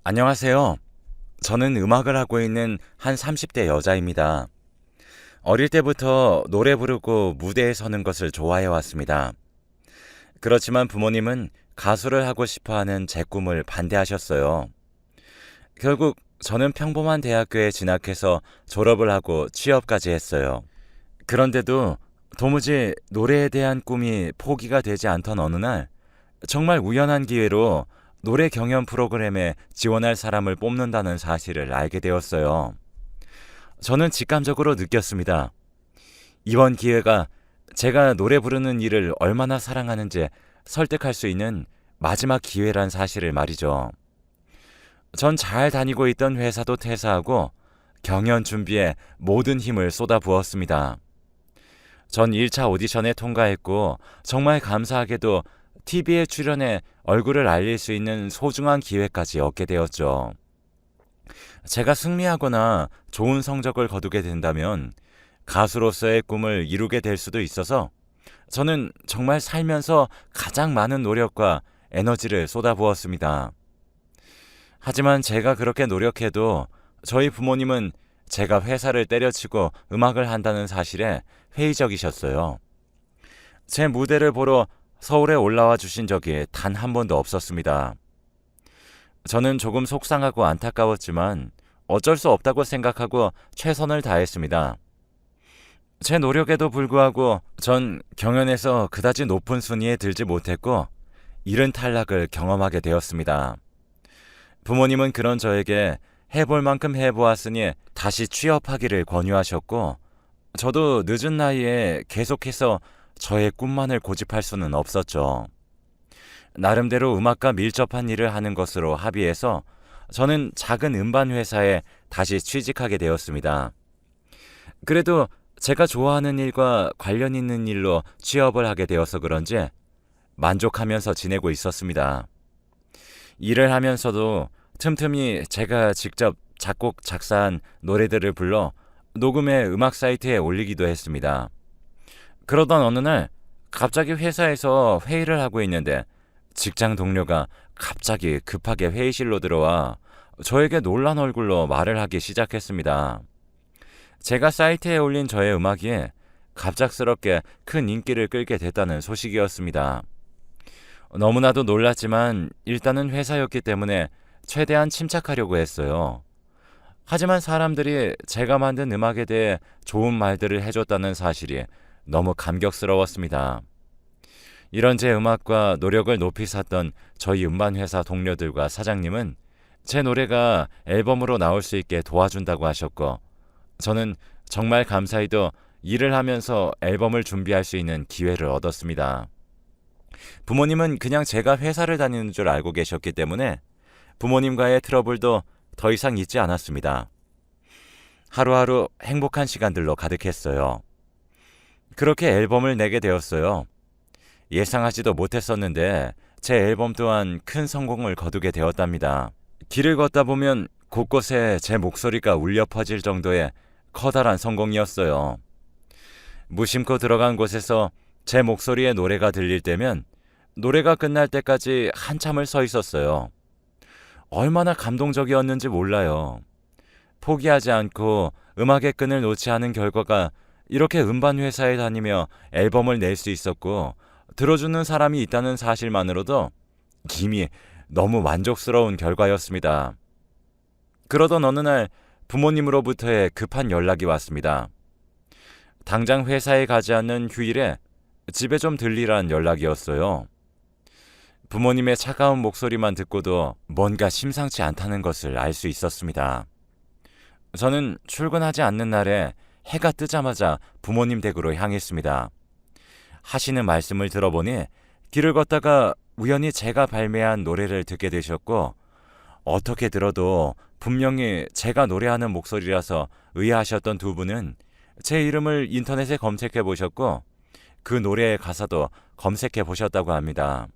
안녕하세요. 저는 음악을 하고 있는 한 30대 여자입니다. 어릴 때부터 노래 부르고 무대에 서는 것을 좋아해 왔습니다. 그렇지만 부모님은 가수를 하고 싶어 하는 제 꿈을 반대하셨어요. 결국 저는 평범한 대학교에 진학해서 졸업을 하고 취업까지 했어요. 그런데도 도무지 노래에 대한 꿈이 포기가 되지 않던 어느 날, 정말 우연한 기회로 노래 경연 프로그램에 지원할 사람을 뽑는다는 사실을 알게 되었어요. 저는 직감적으로 느꼈습니다. 이번 기회가 제가 노래 부르는 일을 얼마나 사랑하는지 설득할 수 있는 마지막 기회란 사실을 말이죠. 전 잘 다니고 있던 회사도 퇴사하고 경연 준비에 모든 힘을 쏟아부었습니다. 전 1차 오디션에 통과했고 정말 감사하게도 TV에 출연해 얼굴을 알릴 수 있는 소중한 기회까지 얻게 되었죠. 제가 승리하거나 좋은 성적을 거두게 된다면 가수로서의 꿈을 이루게 될 수도 있어서 저는 정말 살면서 가장 많은 노력과 에너지를 쏟아부었습니다. 하지만 제가 그렇게 노력해도 저희 부모님은 제가 회사를 때려치고 음악을 한다는 사실에 회의적이셨어요. 제 무대를 보러 서울에 올라와 주신 적이 단 한 번도 없었습니다. 저는 조금 속상하고 안타까웠지만 어쩔 수 없다고 생각하고 최선을 다했습니다. 제 노력에도 불구하고 전 경연에서 그다지 높은 순위에 들지 못했고 이른 탈락을 경험하게 되었습니다. 부모님은 그런 저에게 해볼 만큼 해보았으니 다시 취업하기를 권유하셨고 저도 늦은 나이에 계속해서 저의 꿈만을 고집할 수는 없었죠. 나름대로 음악과 밀접한 일을 하는 것으로 합의해서 저는 작은 음반 회사에 다시 취직하게 되었습니다. 그래도 제가 좋아하는 일과 관련 있는 일로 취업을 하게 되어서 그런지 만족하면서 지내고 있었습니다. 일을 하면서도 틈틈이 제가 직접 작곡, 작사한 노래들을 불러 녹음해 음악 사이트에 올리기도 했습니다. 그러던 어느 날 갑자기 회사에서 회의를 하고 있는데 직장 동료가 갑자기 급하게 회의실로 들어와 저에게 놀란 얼굴로 말을 하기 시작했습니다. 제가 사이트에 올린 저의 음악이 갑작스럽게 큰 인기를 끌게 됐다는 소식이었습니다. 너무나도 놀랐지만 일단은 회사였기 때문에 최대한 침착하려고 했어요. 하지만 사람들이 제가 만든 음악에 대해 좋은 말들을 해줬다는 사실이 너무 감격스러웠습니다. 이런 제 음악과 노력을 높이 샀던 저희 음반회사 동료들과 사장님은 제 노래가 앨범으로 나올 수 있게 도와준다고 하셨고 저는 정말 감사히도 일을 하면서 앨범을 준비할 수 있는 기회를 얻었습니다. 부모님은 그냥 제가 회사를 다니는 줄 알고 계셨기 때문에 부모님과의 트러블도 더 이상 있지 않았습니다. 하루하루 행복한 시간들로 가득했어요. 그렇게 앨범을 내게 되었어요. 예상하지도 못했었는데 제 앨범 또한 큰 성공을 거두게 되었답니다. 길을 걷다 보면 곳곳에 제 목소리가 울려 퍼질 정도의 커다란 성공이었어요. 무심코 들어간 곳에서 제 목소리의 노래가 들릴 때면 노래가 끝날 때까지 한참을 서 있었어요. 얼마나 감동적이었는지 몰라요. 포기하지 않고 음악의 끈을 놓지 않은 결과가 이렇게 음반 회사에 다니며 앨범을 낼 수 있었고 들어주는 사람이 있다는 사실만으로도 이미 너무 만족스러운 결과였습니다. 그러던 어느 날 부모님으로부터의 급한 연락이 왔습니다. 당장 회사에 가지 않는 휴일에 집에 좀 들리란 연락이었어요. 부모님의 차가운 목소리만 듣고도 뭔가 심상치 않다는 것을 알 수 있었습니다. 저는 출근하지 않는 날에 해가 뜨자마자 부모님 댁으로 향했습니다. 하시는 말씀을 들어보니 길을 걷다가 우연히 제가 발매한 노래를 듣게 되셨고 어떻게 들어도 분명히 제가 노래하는 목소리라서 의아하셨던 두 분은 제 이름을 인터넷에 검색해 보셨고 그 노래의 가사도 검색해 보셨다고 합니다.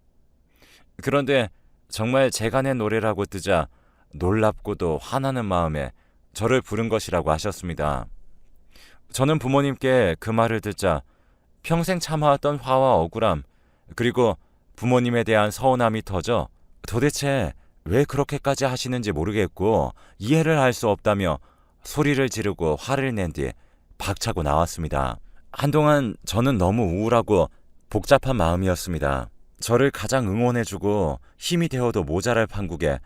그런데 정말 제가 낸 노래라고 뜨자 놀랍고도 화나는 마음에 저를 부른 것이라고 하셨습니다. 저는 부모님께 그 말을 듣자 평생 참아왔던 화와 억울함 그리고 부모님에 대한 서운함이 터져 도대체 왜 그렇게까지 하시는지 모르겠고 이해를 할 수 없다며 소리를 지르고 화를 낸 뒤 박차고 나왔습니다. 한동안 저는 너무 우울하고 복잡한 마음이었습니다. 저를 가장 응원해주고 힘이 되어도 모자랄 판국에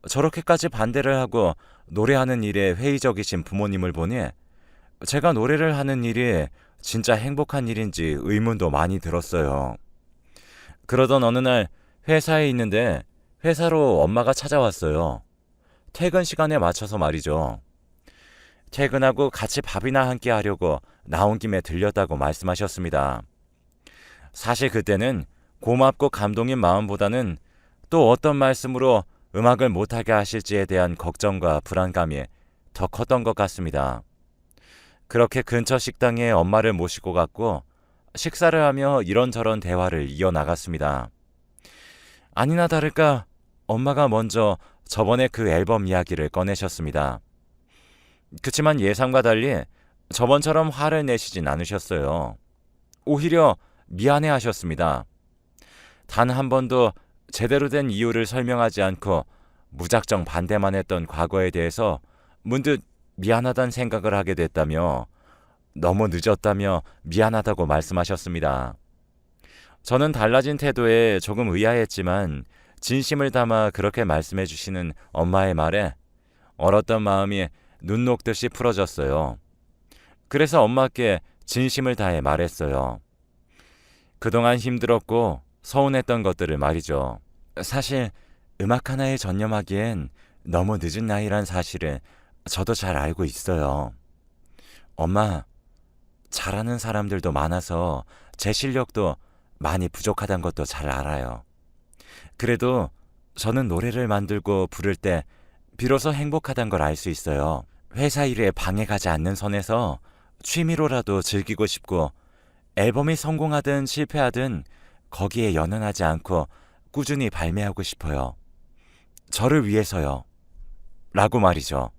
저렇게까지 반대를 하고 노래하는 일에 회의적이신 부모님을 보니 제가 노래를 하는 일이 진짜 행복한 일인지 의문도 많이 들었어요. 그러던 어느 날 회사에 있는데 회사로 엄마가 찾아왔어요. 퇴근 시간에 맞춰서 말이죠. 퇴근하고 같이 밥이나 함께 하려고 나온 김에 들렸다고 말씀하셨습니다. 사실 그때는 고맙고 감동인 마음보다는 또 어떤 말씀으로 음악을 못하게 하실지에 대한 걱정과 불안감이 더 컸던 것 같습니다. 그렇게 근처 식당에 엄마를 모시고 갔고 식사를 하며 이런저런 대화를 이어나갔습니다. 아니나 다를까 엄마가 먼저 저번에 그 앨범 이야기를 꺼내셨습니다. 그치만 예상과 달리 저번처럼 화를 내시진 않으셨어요. 오히려 미안해 하셨습니다. 단 한 번도 제대로 된 이유를 설명하지 않고 무작정 반대만 했던 과거에 대해서 문득 미안하다는 생각을 하게 됐다며 너무 늦었다며 미안하다고 말씀하셨습니다. 저는 달라진 태도에 조금 의아했지만 진심을 담아 그렇게 말씀해 주시는 엄마의 말에 얼었던 마음이 눈 녹듯이 풀어졌어요. 그래서 엄마께 진심을 다해 말했어요. 그동안 힘들었고 서운했던 것들을 말이죠. 사실 음악 하나에 전념하기엔 너무 늦은 나이란 사실을 저도 잘 알고 있어요. 엄마, 잘하는 사람들도 많아서 제 실력도 많이 부족하다는 것도 잘 알아요. 그래도 저는 노래를 만들고 부를 때 비로소 행복하다는 걸 알 수 있어요. 회사 일에 방해가지 않는 선에서 취미로라도 즐기고 싶고 앨범이 성공하든 실패하든 거기에 연연하지 않고 꾸준히 발매하고 싶어요. 저를 위해서요. 라고 말이죠.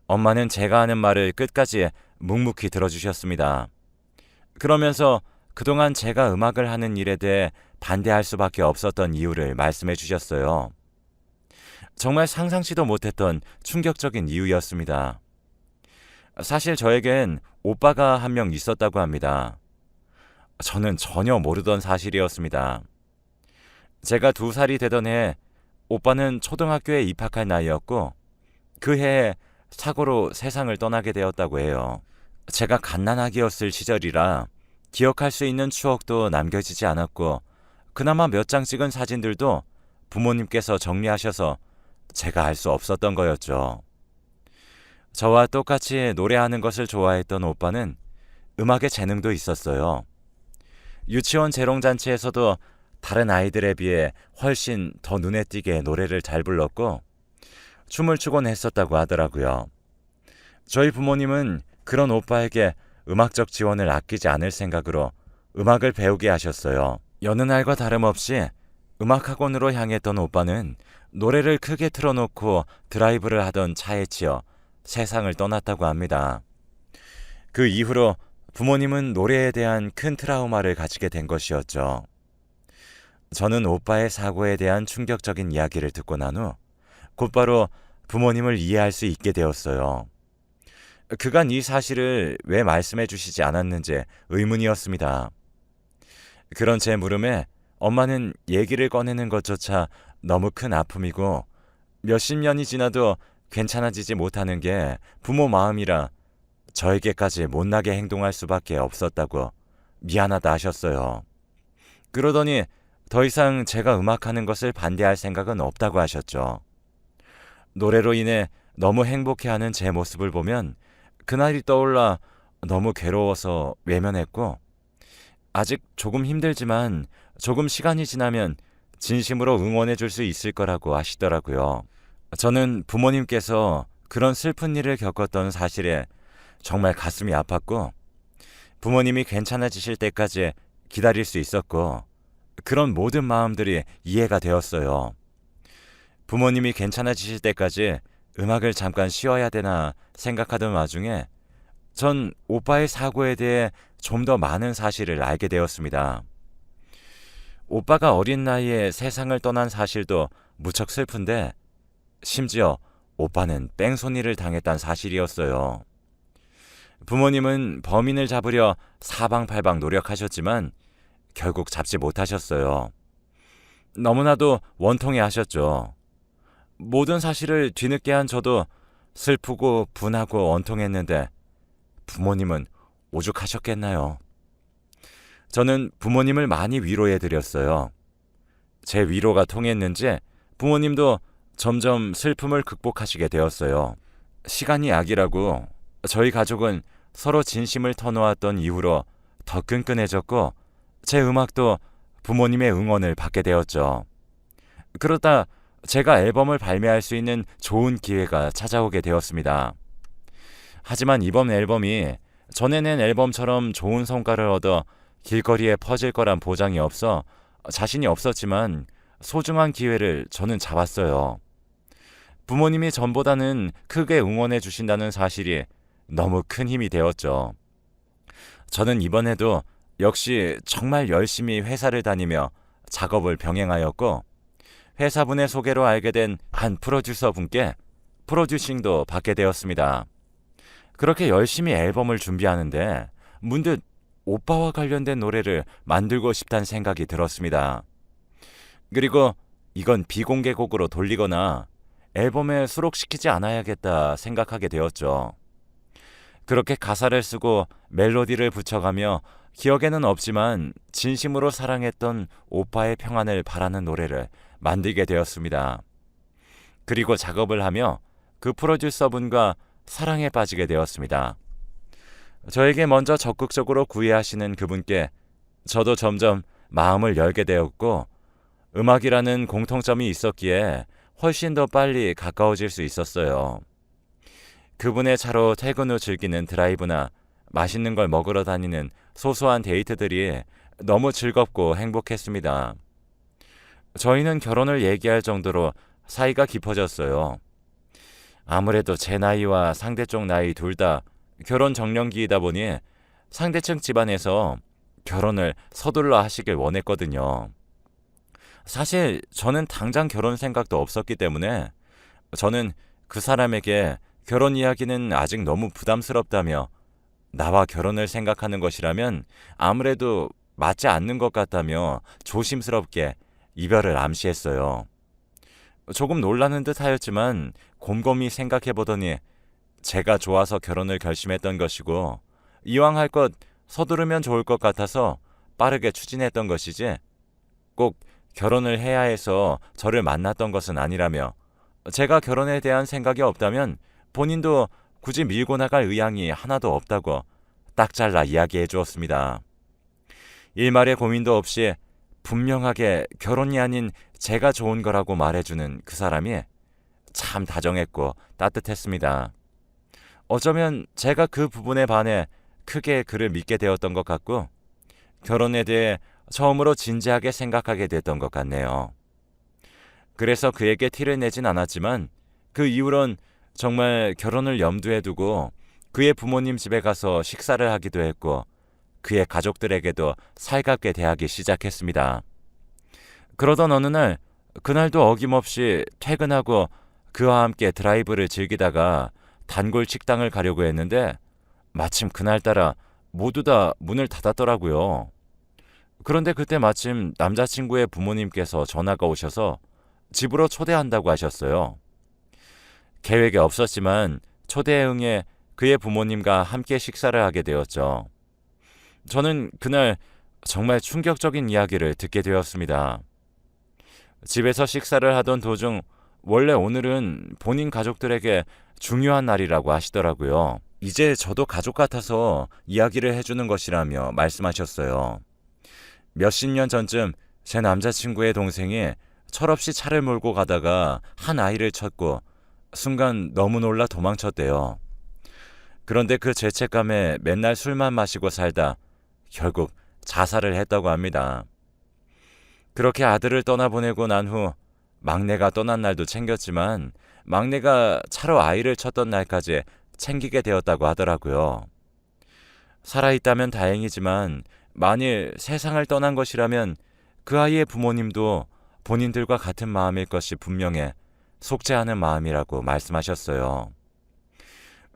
엄마는 제가 하는 말을 끝까지 묵묵히 들어주셨습니다. 그러면서 그동안 제가 음악을 하는 일에 대해 반대할 수밖에 없었던 이유를 말씀해 주셨어요. 정말 상상치도 못했던 충격적인 이유였습니다. 사실 저에겐 오빠가 한 명 있었다고 합니다. 저는 전혀 모르던 사실이었습니다. 제가 2살이 되던 해 오빠는 초등학교에 입학할 나이였고 그 해에 사고로 세상을 떠나게 되었다고 해요. 제가 갓난아기였을 시절이라 기억할 수 있는 추억도 남겨지지 않았고 그나마 몇 장 찍은 사진들도 부모님께서 정리하셔서 제가 알 수 없었던 거였죠. 저와 똑같이 노래하는 것을 좋아했던 오빠는 음악에 재능도 있었어요. 유치원 재롱잔치에서도 다른 아이들에 비해 훨씬 더 눈에 띄게 노래를 잘 불렀고 춤을 추곤 했었다고 하더라고요. 저희 부모님은 그런 오빠에게 음악적 지원을 아끼지 않을 생각으로 음악을 배우게 하셨어요. 여느 날과 다름없이 음악학원으로 향했던 오빠는 노래를 크게 틀어놓고 드라이브를 하던 차에 치여 세상을 떠났다고 합니다. 그 이후로 부모님은 노래에 대한 큰 트라우마를 가지게 된 것이었죠. 저는 오빠의 사고에 대한 충격적인 이야기를 듣고 난 후 곧바로 부모님을 이해할 수 있게 되었어요. 그간 이 사실을 왜 말씀해 주시지 않았는지 의문이었습니다. 그런 제 물음에 엄마는 얘기를 꺼내는 것조차 너무 큰 아픔이고 몇십 년이 지나도 괜찮아지지 못하는 게 부모 마음이라 저에게까지 못나게 행동할 수밖에 없었다고 미안하다 하셨어요. 그러더니 더 이상 제가 음악하는 것을 반대할 생각은 없다고 하셨죠. 노래로 인해 너무 행복해하는 제 모습을 보면 그날이 떠올라 너무 괴로워서 외면했고 아직 조금 힘들지만 조금 시간이 지나면 진심으로 응원해 줄 수 있을 거라고 하시더라고요. 저는 부모님께서 그런 슬픈 일을 겪었던 사실에 정말 가슴이 아팠고 부모님이 괜찮아지실 때까지 기다릴 수 있었고 그런 모든 마음들이 이해가 되었어요. 부모님이 괜찮아지실 때까지 음악을 잠깐 쉬어야 되나 생각하던 와중에 전 오빠의 사고에 대해 좀 더 많은 사실을 알게 되었습니다. 오빠가 어린 나이에 세상을 떠난 사실도 무척 슬픈데 심지어 오빠는 뺑소니를 당했다는 사실이었어요. 부모님은 범인을 잡으려 사방팔방 노력하셨지만 결국 잡지 못하셨어요. 너무나도 원통해 하셨죠. 모든 사실을 뒤늦게 한 저도 슬프고 분하고 원통했는데 부모님은 오죽하셨겠나요? 저는 부모님을 많이 위로해 드렸어요. 제 위로가 통했는지 부모님도 점점 슬픔을 극복하시게 되었어요. 시간이 약이라고 저희 가족은 서로 진심을 터놓았던 이후로 더 끈끈해졌고 제 음악도 부모님의 응원을 받게 되었죠. 그러다 제가 앨범을 발매할 수 있는 좋은 기회가 찾아오게 되었습니다. 하지만 이번 앨범이 전에 낸 앨범처럼 좋은 성과를 얻어 길거리에 퍼질 거란 보장이 없어 자신이 없었지만 소중한 기회를 저는 잡았어요. 부모님이 전보다는 크게 응원해 주신다는 사실이 너무 큰 힘이 되었죠. 저는 이번에도 역시 정말 열심히 회사를 다니며 작업을 병행하였고 회사분의 소개로 알게 된 한 프로듀서 분께 프로듀싱도 받게 되었습니다. 그렇게 열심히 앨범을 준비하는데 문득 오빠와 관련된 노래를 만들고 싶다는 생각이 들었습니다. 그리고 이건 비공개곡으로 돌리거나 앨범에 수록시키지 않아야겠다 생각하게 되었죠. 그렇게 가사를 쓰고 멜로디를 붙여가며 기억에는 없지만 진심으로 사랑했던 오빠의 평안을 바라는 노래를 만들게 되었습니다. 그리고 작업을 하며 그 프로듀서분과 사랑에 빠지게 되었습니다. 저에게 먼저 적극적으로 구애하시는 그분께 저도 점점 마음을 열게 되었고 음악이라는 공통점이 있었기에 훨씬 더 빨리 가까워질 수 있었어요. 그분의 차로 퇴근 후 즐기는 드라이브나 맛있는 걸 먹으러 다니는 소소한 데이트들이 너무 즐겁고 행복했습니다. 저희는 결혼을 얘기할 정도로 사이가 깊어졌어요. 아무래도 제 나이와 상대쪽 나이 둘 다 결혼 정년기이다 보니 상대층 집안에서 결혼을 서둘러 하시길 원했거든요. 사실 저는 당장 결혼 생각도 없었기 때문에 저는 그 사람에게 결혼 이야기는 아직 너무 부담스럽다며 나와 결혼을 생각하는 것이라면 아무래도 맞지 않는 것 같다며 조심스럽게 이별을 암시했어요. 조금 놀라는 듯 하였지만 곰곰이 생각해보더니 제가 좋아서 결혼을 결심했던 것이고 이왕 할 것 서두르면 좋을 것 같아서 빠르게 추진했던 것이지 꼭 결혼을 해야 해서 저를 만났던 것은 아니라며 제가 결혼에 대한 생각이 없다면 본인도 굳이 밀고 나갈 의향이 하나도 없다고 딱 잘라 이야기해 주었습니다. 일말의 고민도 없이 분명하게 결혼이 아닌 제가 좋은 거라고 말해주는 그 사람이 참 다정했고 따뜻했습니다. 어쩌면 제가 그 부분에 반해 크게 그를 믿게 되었던 것 같고 결혼에 대해 처음으로 진지하게 생각하게 됐던 것 같네요. 그래서 그에게 티를 내진 않았지만 그 이후론 정말 결혼을 염두에 두고 그의 부모님 집에 가서 식사를 하기도 했고 그의 가족들에게도 살갑게 대하기 시작했습니다. 그러던 어느 날 그날도 어김없이 퇴근하고 그와 함께 드라이브를 즐기다가 단골 식당을 가려고 했는데 마침 그날따라 모두 다 문을 닫았더라고요. 그런데 그때 마침 남자친구의 부모님께서 전화가 오셔서 집으로 초대한다고 하셨어요. 계획이 없었지만 초대에 응해 그의 부모님과 함께 식사를 하게 되었죠. 저는 그날 정말 충격적인 이야기를 듣게 되었습니다. 집에서 식사를 하던 도중 원래 오늘은 본인 가족들에게 중요한 날이라고 하시더라고요. 이제 저도 가족 같아서 이야기를 해주는 것이라며 말씀하셨어요. 몇십 년 전쯤 제 남자친구의 동생이 철없이 차를 몰고 가다가 한 아이를 쳤고 순간 너무 놀라 도망쳤대요. 그런데 그 죄책감에 맨날 술만 마시고 살다 결국 자살을 했다고 합니다. 그렇게 아들을 떠나보내고 난 후 막내가 떠난 날도 챙겼지만 막내가 차로 아이를 쳤던 날까지 챙기게 되었다고 하더라고요. 살아있다면 다행이지만 만일 세상을 떠난 것이라면 그 아이의 부모님도 본인들과 같은 마음일 것이 분명해 속죄하는 마음이라고 말씀하셨어요.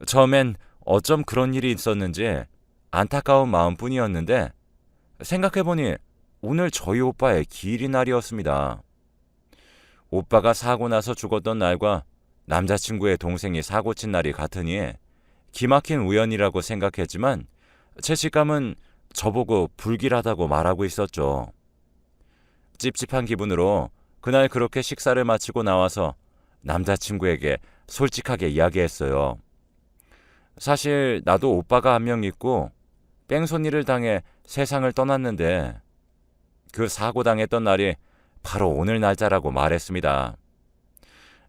처음엔 어쩜 그런 일이 있었는지 안타까운 마음뿐이었는데 생각해보니 오늘 저희 오빠의 기일날이었습니다. 오빠가 사고 나서 죽었던 날과 남자친구의 동생이 사고 친 날이 같으니 기막힌 우연이라고 생각했지만 제 직감은 저보고 불길하다고 말하고 있었죠. 찝찝한 기분으로 그날 그렇게 식사를 마치고 나와서 남자친구에게 솔직하게 이야기했어요. 사실 나도 오빠가 한 명 있고 뺑소니를 당해 세상을 떠났는데 그 사고 당했던 날이 바로 오늘 날짜라고 말했습니다.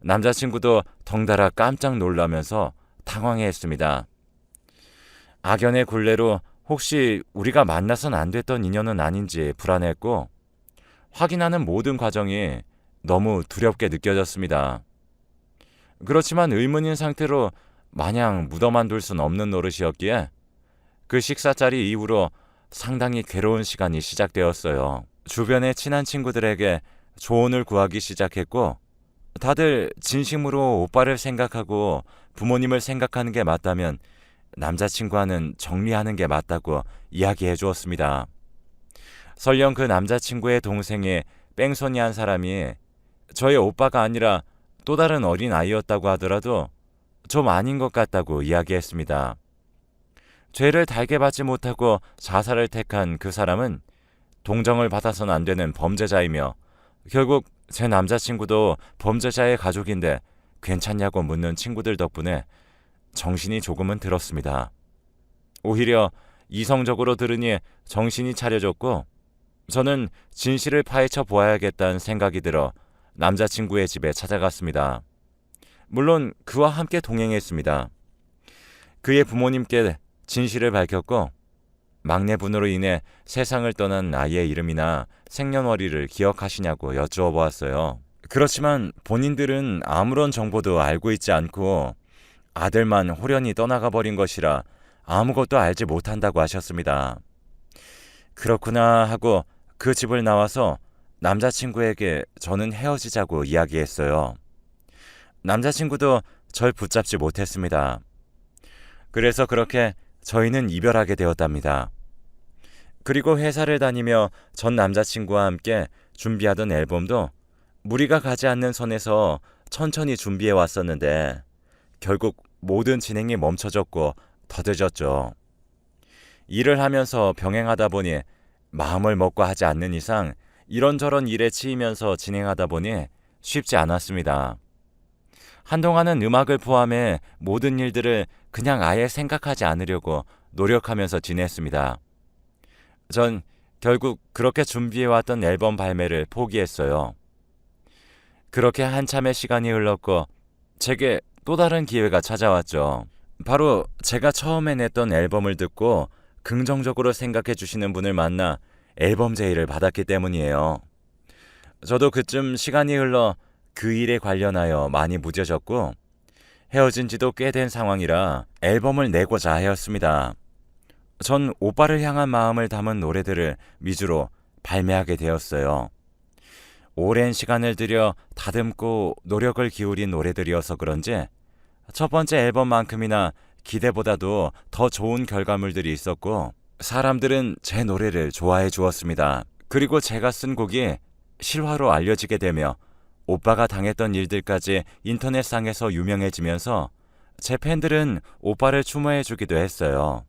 남자친구도 덩달아 깜짝 놀라면서 당황해했습니다. 악연의 굴레로 혹시 우리가 만나선 안 됐던 인연은 아닌지 불안했고 확인하는 모든 과정이 너무 두렵게 느껴졌습니다. 그렇지만 의문인 상태로 마냥 묻어만둘 순 없는 노릇이었기에 그 식사 자리 이후로 상당히 괴로운 시간이 시작되었어요. 주변의 친한 친구들에게 조언을 구하기 시작했고 다들 진심으로 오빠를 생각하고 부모님을 생각하는 게 맞다면 남자친구와는 정리하는 게 맞다고 이야기해 주었습니다. 설령 그 남자친구의 동생이 뺑소니한 사람이 저의 오빠가 아니라 또 다른 어린 아이였다고 하더라도 좀 아닌 것 같다고 이야기했습니다. 죄를 달게 받지 못하고 자살을 택한 그 사람은 동정을 받아서는 안 되는 범죄자이며 결국 제 남자친구도 범죄자의 가족인데 괜찮냐고 묻는 친구들 덕분에 정신이 조금은 들었습니다. 오히려 이성적으로 들으니 정신이 차려졌고 저는 진실을 파헤쳐 보아야겠다는 생각이 들어 남자친구의 집에 찾아갔습니다. 물론 그와 함께 동행했습니다. 그의 부모님께 진실을 밝혔고 막내분으로 인해 세상을 떠난 아이의 이름이나 생년월일을 기억하시냐고 여쭈어 보았어요. 그렇지만 본인들은 아무런 정보도 알고 있지 않고 아들만 홀연히 떠나가 버린 것이라 아무것도 알지 못한다고 하셨습니다. 그렇구나 하고 그 집을 나와서 남자친구에게 저는 헤어지자고 이야기했어요. 남자친구도 절 붙잡지 못했습니다. 그래서 그렇게 저희는 이별하게 되었답니다. 그리고 회사를 다니며 전 남자친구와 함께 준비하던 앨범도 무리가 가지 않는 선에서 천천히 준비해 왔었는데 결국 모든 진행이 멈춰졌고 더뎌졌죠. 일을 하면서 병행하다 보니 마음을 먹고 하지 않는 이상 이런저런 일에 치이면서 진행하다 보니 쉽지 않았습니다. 한동안은 음악을 포함해 모든 일들을 그냥 아예 생각하지 않으려고 노력하면서 지냈습니다. 전 결국 그렇게 준비해왔던 앨범 발매를 포기했어요. 그렇게 한참의 시간이 흘렀고 제게 또 다른 기회가 찾아왔죠. 바로 제가 처음에 냈던 앨범을 듣고 긍정적으로 생각해 주시는 분을 만나 앨범 제의를 받았기 때문이에요. 저도 그쯤 시간이 흘러 그 일에 관련하여 많이 무뎌졌고 헤어진 지도 꽤 된 상황이라 앨범을 내고자 하였습니다. 전 오빠를 향한 마음을 담은 노래들을 위주로 발매하게 되었어요. 오랜 시간을 들여 다듬고 노력을 기울인 노래들이어서 그런지 첫 번째 앨범만큼이나 기대보다도 더 좋은 결과물들이 있었고 사람들은 제 노래를 좋아해 주었습니다. 그리고 제가 쓴 곡이 실화로 알려지게 되며 오빠가 당했던 일들까지 인터넷상에서 유명해지면서 제 팬들은 오빠를 추모해 주기도 했어요.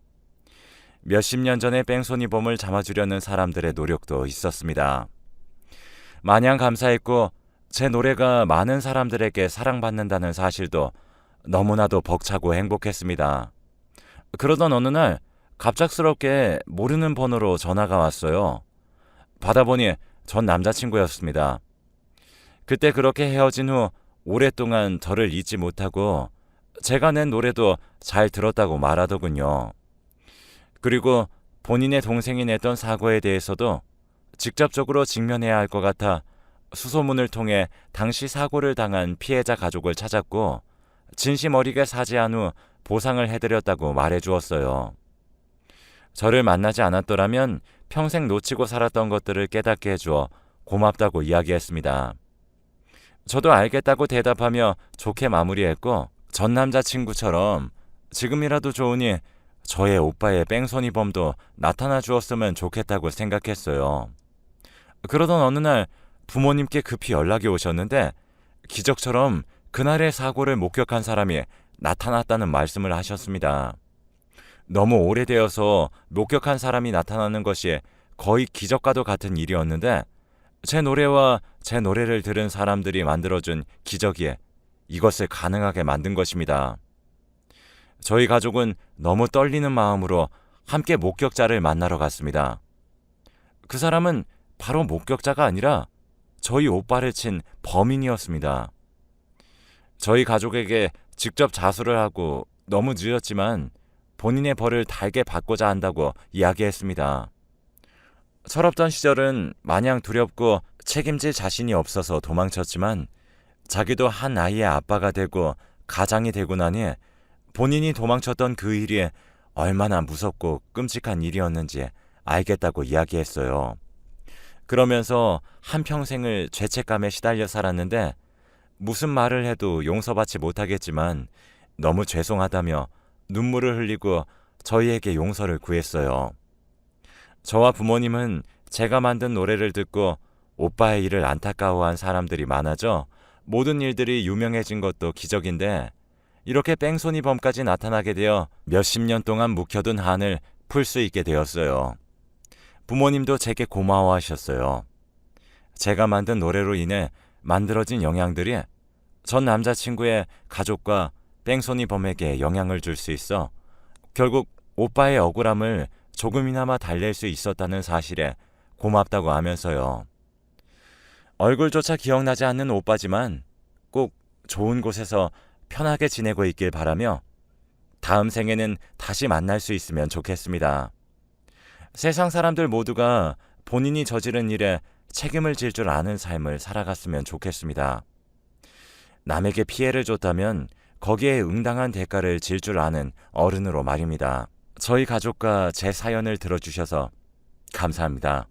몇십 년 전의 뺑소니범을 잡아주려는 사람들의 노력도 있었습니다. 마냥 감사했고 제 노래가 많은 사람들에게 사랑받는다는 사실도 너무나도 벅차고 행복했습니다. 그러던 어느 날 갑작스럽게 모르는 번호로 전화가 왔어요. 받아보니 전 남자친구였습니다. 그때 그렇게 헤어진 후 오랫동안 저를 잊지 못하고 제가 낸 노래도 잘 들었다고 말하더군요. 그리고 본인의 동생이 냈던 사고에 대해서도 직접적으로 직면해야 할 것 같아 수소문을 통해 당시 사고를 당한 피해자 가족을 찾았고 진심 어리게 사죄한 후 보상을 해드렸다고 말해주었어요. 저를 만나지 않았더라면 평생 놓치고 살았던 것들을 깨닫게 해주어 고맙다고 이야기했습니다. 저도 알겠다고 대답하며 좋게 마무리했고, 전 남자친구처럼 지금이라도 좋으니 저의 오빠의 뺑소니범도 나타나 주었으면 좋겠다고 생각했어요. 그러던 어느 날 부모님께 급히 연락이 오셨는데 기적처럼 그날의 사고를 목격한 사람이 나타났다는 말씀을 하셨습니다. 너무 오래되어서 목격한 사람이 나타나는 것이 거의 기적과도 같은 일이었는데 제 노래와 제 노래를 들은 사람들이 만들어준 기적이 이것을 가능하게 만든 것입니다. 저희 가족은 너무 떨리는 마음으로 함께 목격자를 만나러 갔습니다. 그 사람은 바로 목격자가 아니라 저희 오빠를 친 범인이었습니다. 저희 가족에게 직접 자수를 하고 너무 늦었지만 본인의 벌을 달게 받고자 한다고 이야기했습니다. 철없던 시절은 마냥 두렵고 책임질 자신이 없어서 도망쳤지만 자기도 한 아이의 아빠가 되고 가장이 되고 나니 본인이 도망쳤던 그 일이 얼마나 무섭고 끔찍한 일이었는지 알겠다고 이야기했어요. 그러면서 한평생을 죄책감에 시달려 살았는데 무슨 말을 해도 용서받지 못하겠지만 너무 죄송하다며 눈물을 흘리고 저희에게 용서를 구했어요. 저와 부모님은 제가 만든 노래를 듣고 오빠의 일을 안타까워한 사람들이 많아져 모든 일들이 유명해진 것도 기적인데 이렇게 뺑소니범까지 나타나게 되어 몇십 년 동안 묵혀둔 한을 풀 수 있게 되었어요. 부모님도 제게 고마워하셨어요. 제가 만든 노래로 인해 만들어진 영향들이 전 남자친구의 가족과 뺑소니범에게 영향을 줄 수 있어 결국 오빠의 억울함을 조금이나마 달랠 수 있었다는 사실에 고맙다고 하면서요. 얼굴조차 기억나지 않는 오빠지만 꼭 좋은 곳에서 편하게 지내고 있길 바라며 다음 생에는 다시 만날 수 있으면 좋겠습니다. 세상 사람들 모두가 본인이 저지른 일에 책임을 질 줄 아는 삶을 살아갔으면 좋겠습니다. 남에게 피해를 줬다면 거기에 응당한 대가를 질 줄 아는 어른으로 말입니다. 저희 가족과 제 사연을 들어주셔서 감사합니다.